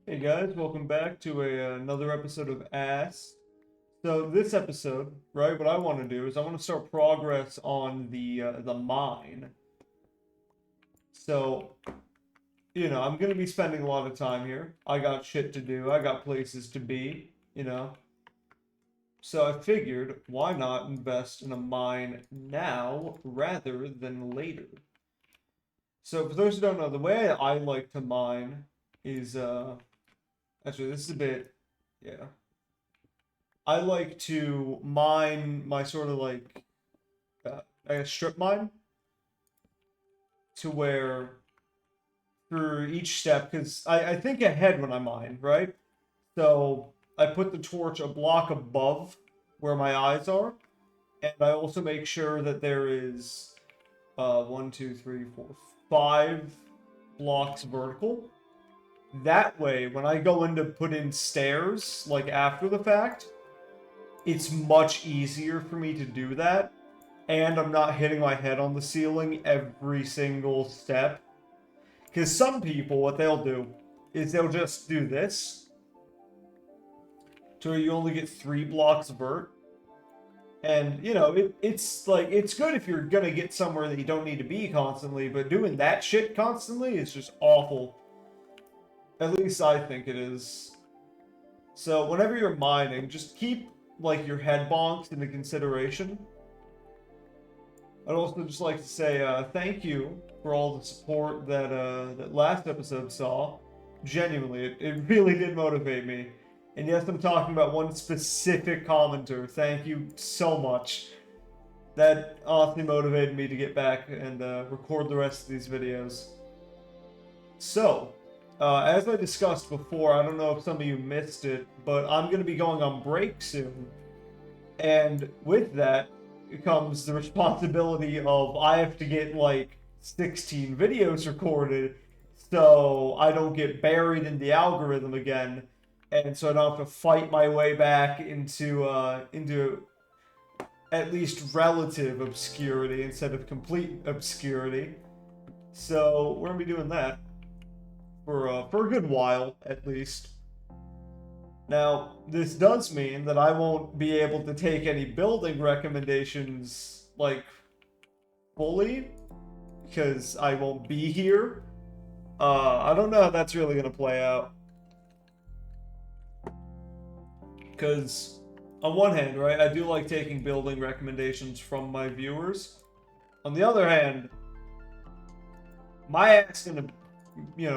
Hey guys, welcome back to another episode of A.S.S. So this episode, right, what I want to do is I want to start progress on the mine. So, I'm going to be spending a lot of time here. I got shit to do. I got places to be. So I figured, why not invest in a mine now rather than later? So for those who don't know, the way I like to mine is actually this is a bit, yeah. I like to mine my sort of like, I guess strip mine to where for each step, because I think ahead when I mine, right? So I put the torch a block above where my eyes are, and I also make sure that there is one, two, three, four, 5 blocks vertical. That way, when I go in to put in stairs, like after the fact, it's much easier for me to do that, and I'm not hitting my head on the ceiling every single step. Because some people, what they'll do is they'll just do this, to where you only get 3 blocks vert. And, it's like, it's good if you're gonna get somewhere that you don't need to be constantly, but doing that shit constantly is just awful. At least I think it is. So, whenever you're mining, just keep, like, your head bonks into consideration. I'd also just like to say thank you for all the support that last episode saw. Genuinely, it really did motivate me. And yes, I'm talking about one specific commenter. Thank you so much. That honestly motivated me to get back and record the rest of these videos. So, as I discussed before, I don't know if some of you missed it, but I'm going to be going on break soon. And with that comes the responsibility of I have to get like 16 videos recorded so I don't get buried in the algorithm again, and so I don't have to fight my way back into at least relative obscurity instead of complete obscurity. So we're gonna be doing that for a good while at least. Now, this does mean that I won't be able to take any building recommendations, like, fully, because I won't be here. I don't know how that's really going to play out. Because, on one hand, right, I do like taking building recommendations from my viewers. On the other hand, my ass gonna,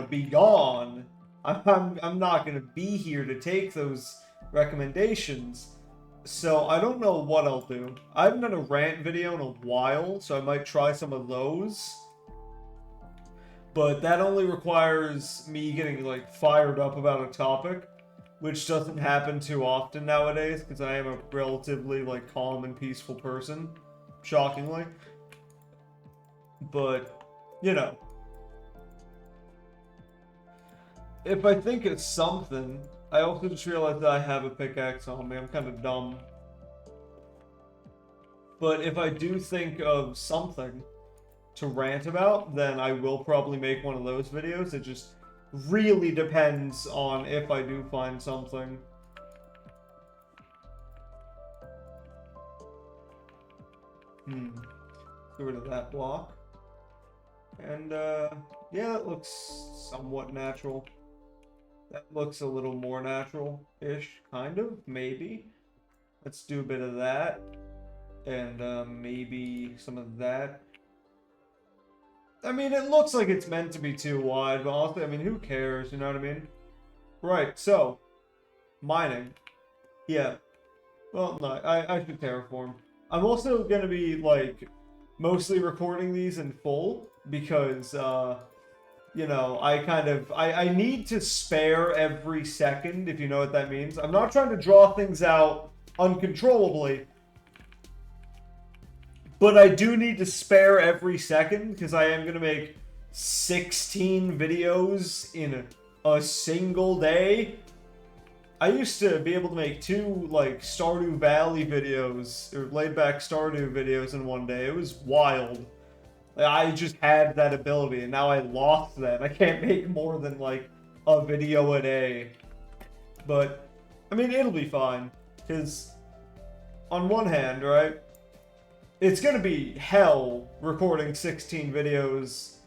be gone. I'm not gonna be here to take those recommendations, so I don't know what I'll do. I haven't done a rant video in a while, so I might try some of those. But that only requires me getting like fired up about a topic, which doesn't happen too often nowadays because I am a relatively like calm and peaceful person, shockingly. But, if I think it's something, I also just realized that I have a pickaxe on me. I'm kind of dumb. But if I do think of something to rant about, then I will probably make one of those videos. It just really depends on if I do find something. Get rid of that block. And, yeah, that looks somewhat natural. That looks a little more natural-ish, kind of, maybe. Let's do a bit of that. And, maybe some of that. I mean, it looks like it's meant to be too wide, but honestly, I mean, who cares, you know what I mean? Right, so, mining. Yeah. Well, no, I should terraform. I'm also gonna be, like, mostly recording these in full, because, I need to spare every second, if you know what that means. I'm not trying to draw things out uncontrollably, but I do need to spare every second, because I am going to make 16 videos in a single day. I used to be able to make 2, like, Stardew Valley videos, or laid-back Stardew videos in one day. It was wild. I just had that ability, and now I lost that. I can't make more than, like, a video a day. But, I mean, it'll be fine. Because, on one hand, right, it's gonna be hell recording 16 videos,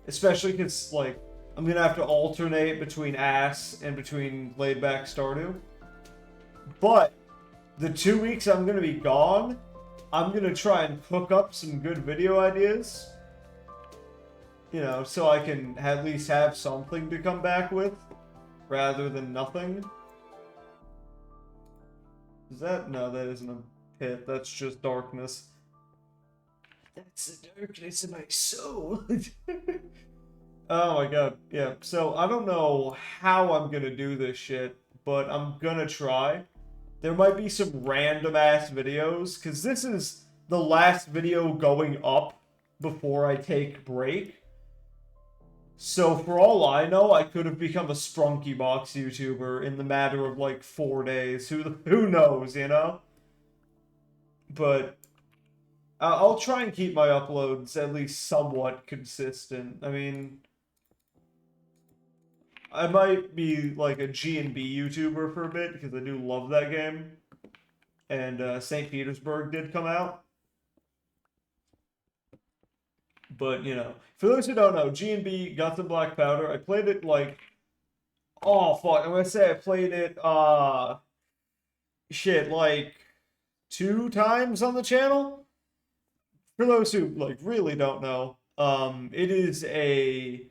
especially because, like, I'm gonna have to alternate between A.S.S and between Laid Back Stardew. But, the 2 weeks I'm gonna be gone, I'm gonna try and hook up some good video ideas. You know, so I can at least have something to come back with, rather than nothing. Is that? No, that isn't a pit. That's just darkness. That's the darkness in my soul. Oh my god, yeah. So, I don't know how I'm gonna do this shit, but I'm gonna try. There might be some random-ass videos, because this is the last video going up before I take break. So, for all I know, I could have become a Sprunky Box YouTuber in the matter of, like, 4 days. Who knows, you know? But I'll try and keep my uploads at least somewhat consistent. I mean, I might be, like, a G&B YouTuber for a bit, because I do love that game. And St. Petersburg did come out. But, you know, for those who don't know, G&B, Guts and Black Powder, I played it, like, oh, fuck, I'm gonna say I played it, shit, like, 2 times on the channel? For those who, like, really don't know, it is a,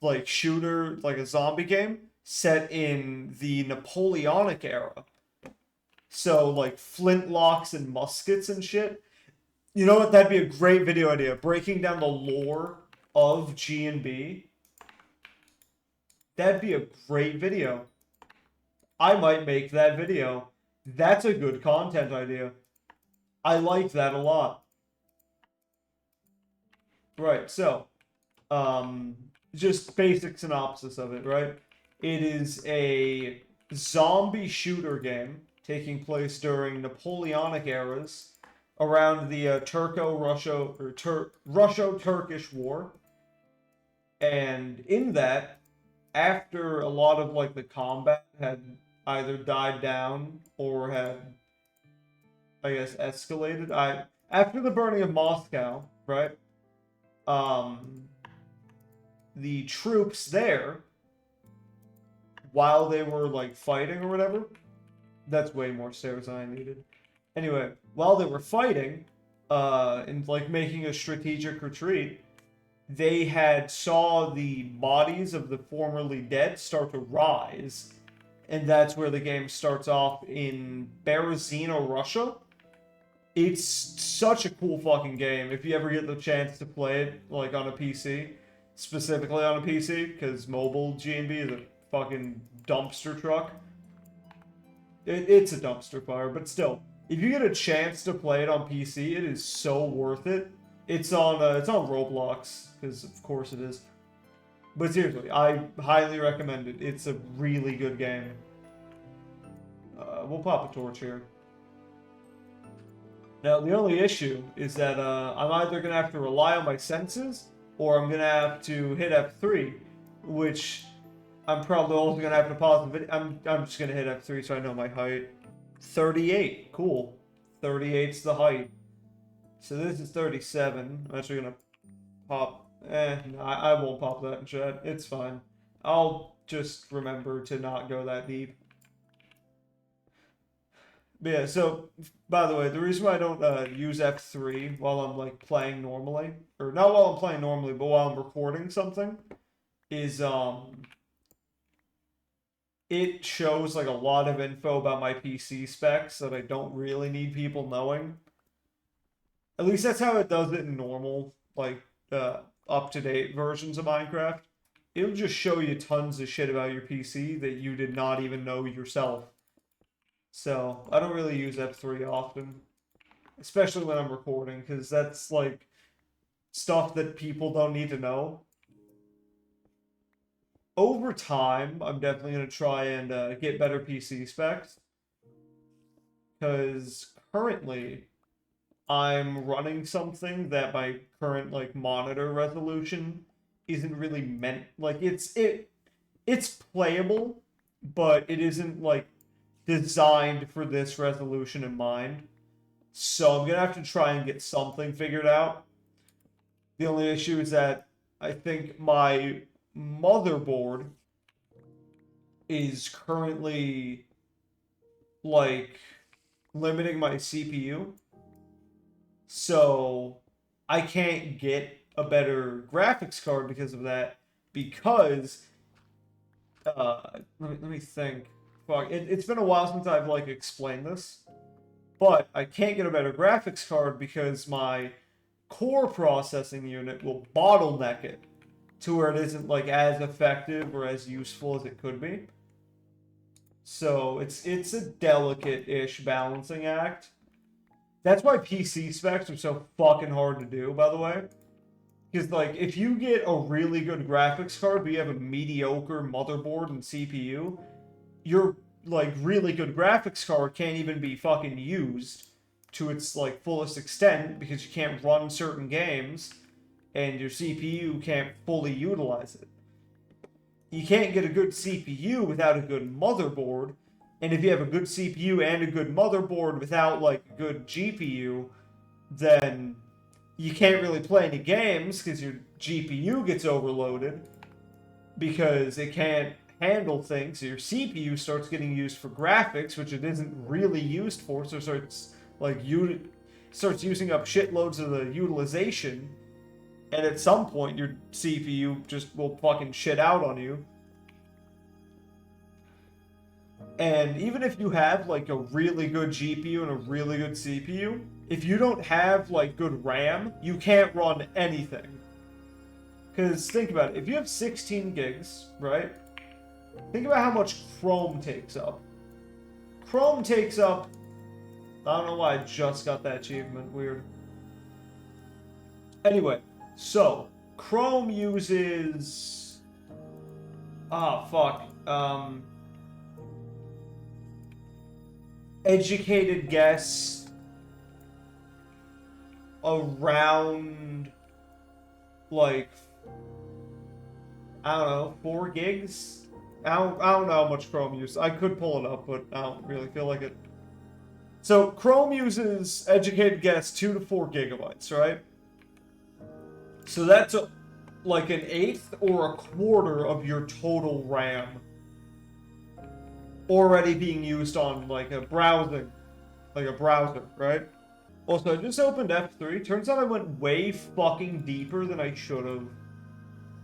like, shooter, like a zombie game, set in the Napoleonic era. So, like, flintlocks and muskets and shit. You know what? That'd be a great video idea. Breaking down the lore of G&B. That'd be a great video. I might make that video. That's a good content idea. I like that a lot. Right, so, just basic synopsis of it, right? It is a zombie shooter game taking place during Napoleonic eras around the Russo-Turkish War. And in that, after a lot of, like, the combat had either died down or had, I guess, escalated, after the burning of Moscow, right? The troops there, while they were, like, fighting or whatever, that's way more stairs than I needed. Anyway, while they were fighting, and, like, making a strategic retreat, they had saw the bodies of the formerly dead start to rise, and that's where the game starts off in Berezino, Russia. It's such a cool fucking game. If you ever get the chance to play it, like, on a PC, specifically on a PC, because mobile G&B is a fucking dumpster truck. It's a dumpster fire, but still, if you get a chance to play it on PC, it is so worth it. It's on Roblox, because of course it is. But seriously, I highly recommend it. It's a really good game. We'll pop a torch here. Now, the only issue is that I'm either going to have to rely on my senses, or I'm going to have to hit F3, which I'm probably also going to have to pause the video. I'm just going to hit F3 so I know my height. 38. Cool. 38's the height. So this is 37. I'm actually going to pop... no, I won't pop that in chat. It's fine. I'll just remember to not go that deep. But yeah, so, by the way, the reason why I don't use F3 while I'm, like, playing normally, or not while I'm playing normally, but while I'm recording something, is, it shows, like, a lot of info about my PC specs that I don't really need people knowing. At least that's how it does it in normal, like, up-to-date versions of Minecraft. It'll just show you tons of shit about your PC that you did not even know yourself. So, I don't really use F3 often. Especially when I'm recording, because that's, like, stuff that people don't need to know. Over time, I'm definitely going to try and get better PC specs. Because currently, I'm running something that my current, like, monitor resolution isn't really meant... Like, it's playable, but it isn't, like, designed for this resolution in mind. So I'm gonna have to try and get something figured out. The only issue is that I think my motherboard is currently, like, limiting my CPU. So I can't get a better graphics card because of that. Because, let me think. Fuck, it's been a while since I've, like, explained this. But I can't get a better graphics card because my core processing unit will bottleneck it to where it isn't, like, as effective or as useful as it could be. So it's a delicate-ish balancing act. That's why PC specs are so fucking hard to do, by the way. Because, like, if you get a really good graphics card, but you have a mediocre motherboard and CPU, your, like, really good graphics card can't even be fucking used to its, like, fullest extent because you can't run certain games and your CPU can't fully utilize it. You can't get a good CPU without a good motherboard, and if you have a good CPU and a good motherboard without, like, a good GPU, then you can't really play any games because your GPU gets overloaded because it can't handle things. So your CPU starts getting used for graphics, which it isn't really used for, so it starts, like, starts using up shitloads of the utilization, and at some point your CPU just will fucking shit out on you. And even if you have, like, a really good GPU and a really good CPU, if you don't have, like, good RAM, you can't run anything. Because think about it, if you have 16 gigs, right? Think about how much Chrome takes up. Chrome takes up... I don't know why I just got that achievement. Weird. Anyway, so Chrome uses... Ah, fuck. Educated guess around, like, I don't know, 4 gigs? I don't know how much Chrome uses. I could pull it up, but I don't really feel like it. So Chrome uses, educated guess, 2 to 4 gigabytes, right? So that's like an eighth or a quarter of your total RAM already being used on, like, a browser, right? Also, I just opened F3. Turns out I went way fucking deeper than I should have.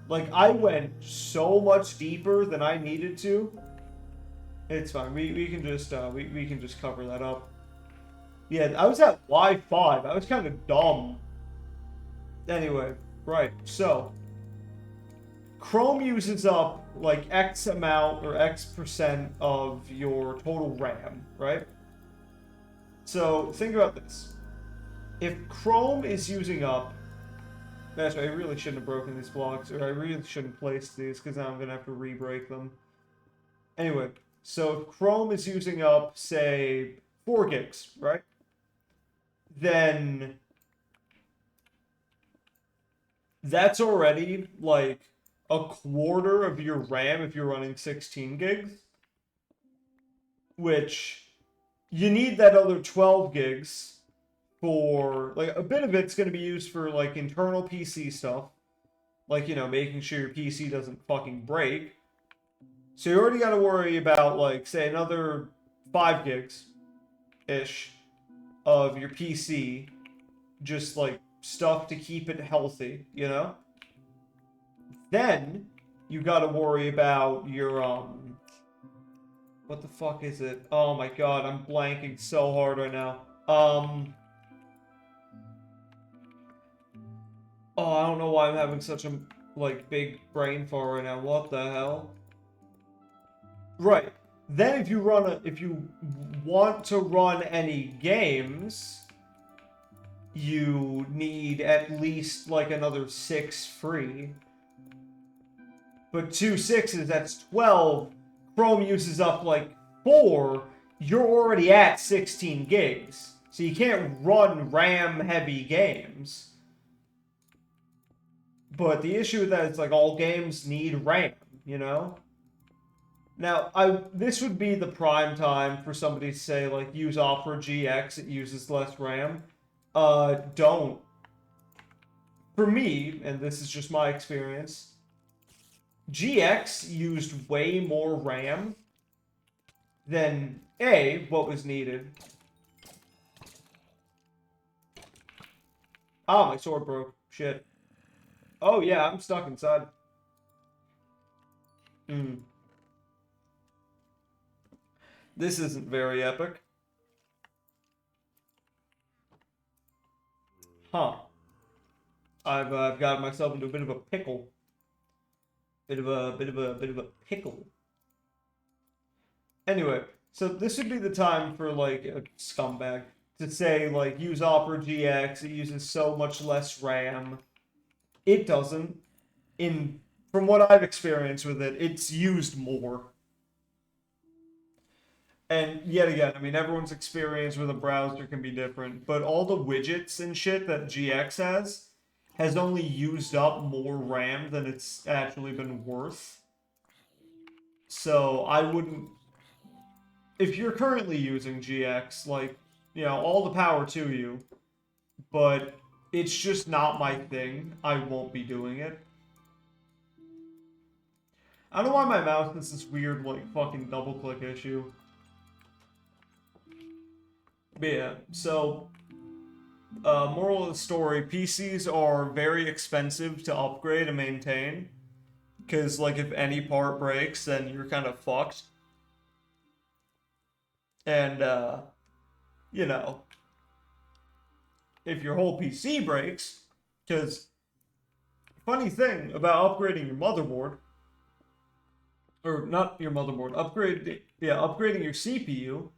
Like, I went so much deeper than I needed to. It's fine. We can just we can just cover that up. Yeah, I was at Y5. I was kind of dumb. Anyway, right. So Chrome uses up, like, X amount or X% of your total RAM, right? So think about this. If Chrome is using up... Actually, I really shouldn't have broken these blocks, or I really shouldn't place these, because now I'm going to have to re-break them. Anyway, so if Chrome is using up, say, 4 gigs, right? Then that's already, like, a quarter of your RAM if you're running 16 gigs. Which, you need that other 12 gigs for, like, a bit of it's going to be used for, like, internal PC stuff. Like, you know, making sure your PC doesn't fucking break. So you already got to worry about, like, say, another 5 gigs-ish of your PC. Just, like, stuff to keep it healthy, you know? Then, you got to worry about your, what the fuck is it? Oh my god, I'm blanking so hard right now. Oh, I don't know why I'm having such a, like, big brain fart right now. What the hell? Right. Then if you want to run any games, you need at least, like, another 6 free. But 2 6s, that's 12. Chrome uses up, like, 4. You're already at 16 gigs. So you can't run RAM-heavy games. But the issue with that is, like, all games need RAM, you know? Now, this would be the prime time for somebody to say, like, use Opera GX, it uses less RAM. Don't. For me, and this is just my experience, GX used way more RAM than, A, what was needed. Oh, my sword broke. Shit. Oh, yeah, I'm stuck inside. This isn't very epic. Huh. I've got myself into a bit of a pickle. Bit of a pickle. Anyway, so this would be the time for, like, a scumbag to say, like, use Opera GX, it uses so much less RAM. It doesn't. From what I've experienced with it, it's used more. And yet again, I mean, everyone's experience with a browser can be different, but all the widgets and shit that GX has only used up more RAM than it's actually been worth. So I wouldn't... If you're currently using GX, like, you know, all the power to you, but it's just not my thing. I won't be doing it. I don't know why my mouse has this weird, like, fucking double-click issue. But yeah, so... moral of the story, PCs are very expensive to upgrade and maintain. Because, like, if any part breaks, then you're kind of fucked. And, you know, if your whole PC breaks, because funny thing about upgrading your motherboard, or not your motherboard, upgrading your CPU,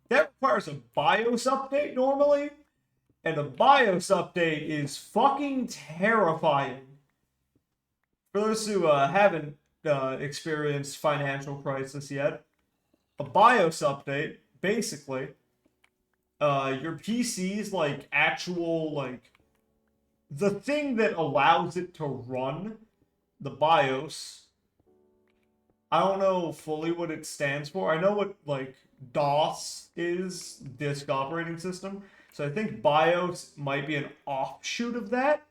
that requires a BIOS update normally, and a BIOS update is fucking terrifying. For those who haven't experienced financial crisis yet, a BIOS update, basically, your PC's, like, actual, like, the thing that allows it to run, the BIOS, I don't know fully what it stands for. I know what, like, DOS is, disk operating system. So I think BIOS might be an offshoot of that.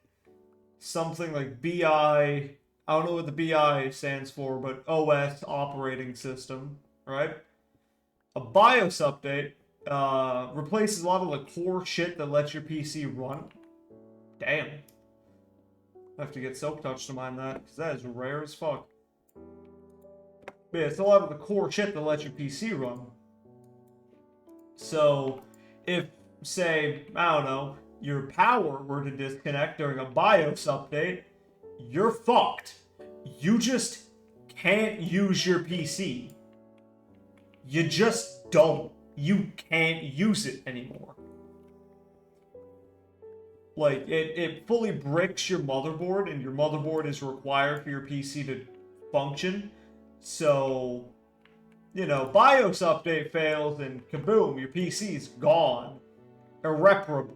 Something like BI, I don't know what the BI stands for, but OS operating system, right? A BIOS update replaces a lot of the core shit that lets your PC run. Damn. I have to get Silk Touch to mine that, because that is rare as fuck. But yeah, it's a lot of the core shit that lets your PC run. So, if, say, I don't know, your power were to disconnect during a BIOS update, you're fucked. You just can't use your PC. You just don't. You can't use it anymore. Like, it fully bricks your motherboard, and your motherboard is required for your PC to function. So, you know, BIOS update fails, and kaboom, your PC's gone. Irreparable.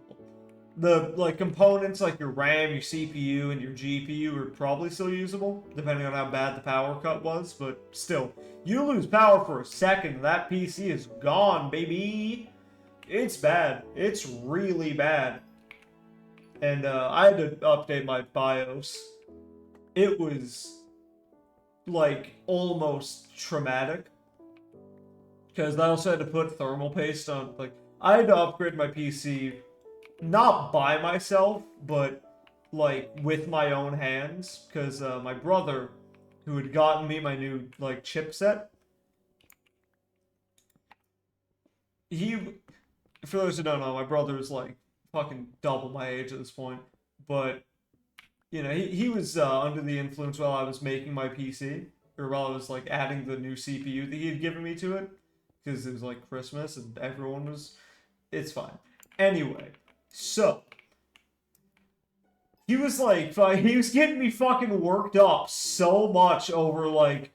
The, like, components like your RAM, your CPU, and your GPU are probably still usable, depending on how bad the power cut was, but still. You lose power for a second, that PC is gone, baby! It's bad. It's really bad. And, I had to update my BIOS. It was, like, almost traumatic. Because I also had to put thermal paste on, like, I had to upgrade my PC, not by myself, but, like, with my own hands. Because, my brother, who had gotten me my new, like, chipset, for those who don't know, my brother is, like, fucking double my age at this point. But, you know, he was under the influence while I was making my PC. Or while I was, like, adding the new CPU that he had given me to it. Because it was, like, Christmas and everyone was... It's fine. Anyway, so... He was, like, he was getting me fucking worked up so much over, like,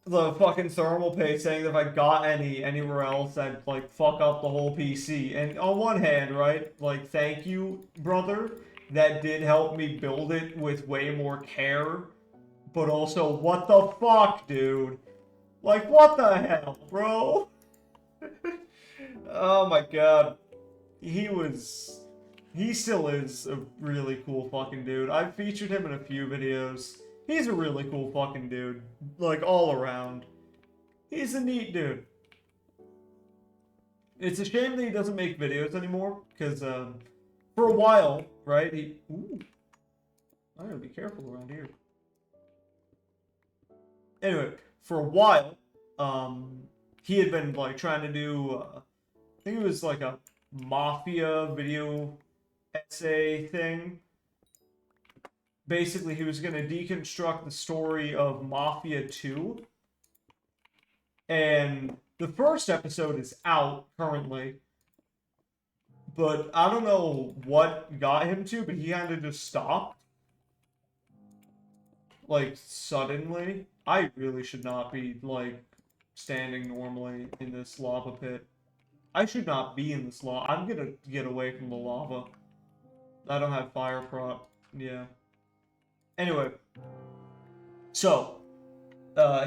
the fucking thermal paste, saying that if I got anywhere else, I'd, like, fuck up the whole PC. And on one hand, right, like, thank you, brother, that did help me build it with way more care. but also, what the fuck, dude? Like, what the hell, bro? Oh my god. He still is a really cool fucking dude. I've featured him in a few videos. He's a really cool fucking dude. Like, all around. He's a neat dude. It's a shame that he doesn't make videos anymore, because, for a while, right, ooh. I gotta be careful around here. Anyway, for a while, he had been, like, trying to do, I think it was, like, a mafia video essay thing. Basically, he was going to deconstruct the story of Mafia 2. And the first episode is out currently. But I don't know what got him to, but he kind of just stopped. Like, suddenly. I really should not be, like, standing normally in this lava pit. I should not be in this lava. I'm gonna get away from the lava. I don't have fire prop. Yeah. Anyway. So,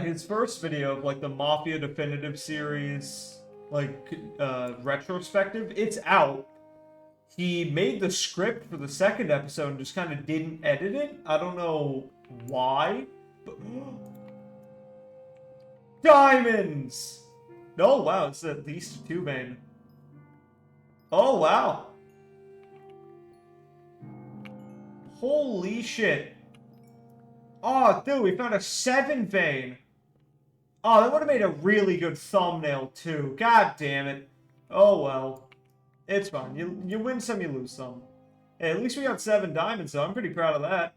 his first video of, like, the Mafia Definitive Series, like, retrospective, it's out. He made the script for the second episode and just kind of didn't edit it. I don't know why, but... Diamonds! Oh, wow, it's at least 2 vein. Oh, wow. Holy shit. Oh, dude, we found a 7 vein. Oh, that would have made a really good thumbnail, too. God damn it. Oh, well. It's fine. You win some, you lose some. Hey, at least we got 7 diamonds, so I'm pretty proud of that.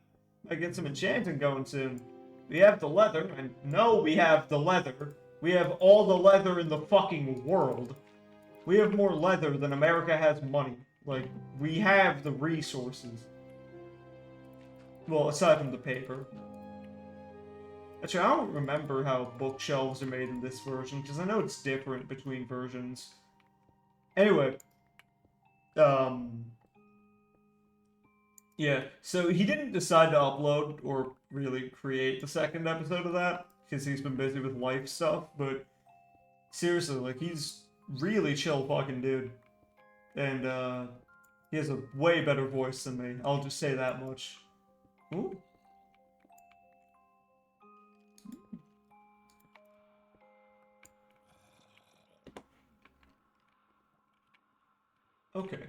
Might get some enchanting going soon. We have the leather, and no, we have the leather. We have all the leather in the fucking world. We have more leather than America has money. Like, we have the resources. Well, aside from the paper. Actually, I don't remember how bookshelves are made in this version, because I know it's different between versions. Anyway. Yeah, so he didn't decide to upload or really create the second episode of that, because he's been busy with life stuff, but seriously, like, he's really chill fucking dude. And, he has a way better voice than me, I'll just say that much. Ooh. Okay,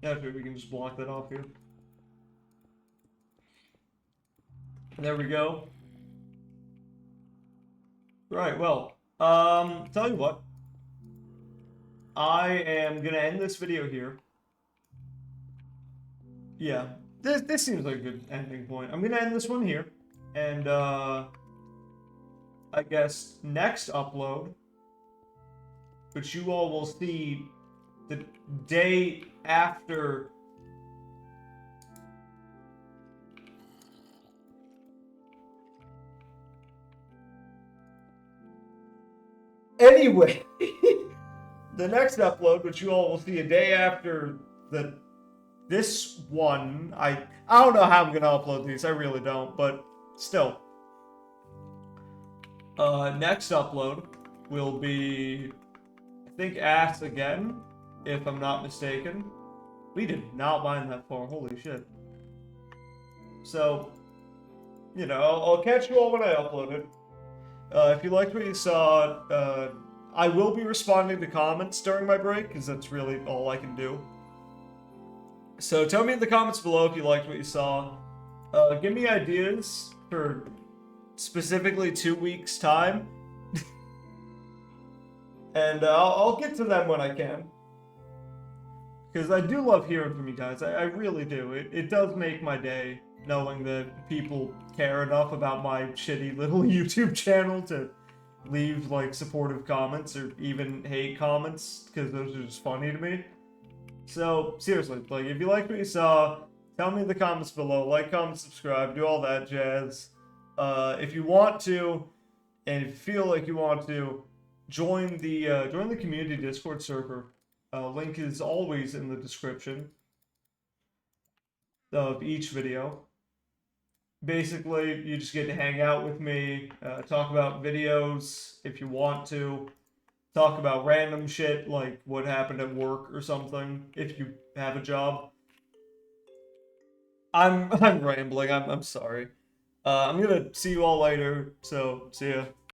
yeah, we can just block that off here. There we go. Right, well, tell you what. I am gonna end this video here. Yeah, this seems like a good ending point. I'm gonna end this one here. And, I guess next upload, which you all will see the day after... Anyway, the next upload, which you all will see a day after this one, I don't know how I'm gonna upload these, I really don't, but still. Next upload will be, I think, A.S.S again, if I'm not mistaken. We did not mine that far, holy shit. So, you know, I'll catch you all when I upload it. If you liked what you saw, I will be responding to comments during my break, because that's really all I can do. So tell me in the comments below if you liked what you saw. Give me ideas for specifically 2 weeks' time. And I'll get to them when I can. Because I do love hearing from you guys. I really do. It does make my day knowing that people care enough about my shitty little YouTube channel to leave, like, supportive comments or even hate comments, because those are just funny to me. So, seriously, like, if you liked what you saw, tell me in the comments below. Like, comment, subscribe, do all that jazz. If you want to, and if you feel like you want to, join the community Discord server. Link is always in the description of each video. Basically, you just get to hang out with me, talk about videos if you want to, talk about random shit like what happened at work or something if you have a job. I'm rambling. I'm sorry. I'm gonna see you all later. So see ya.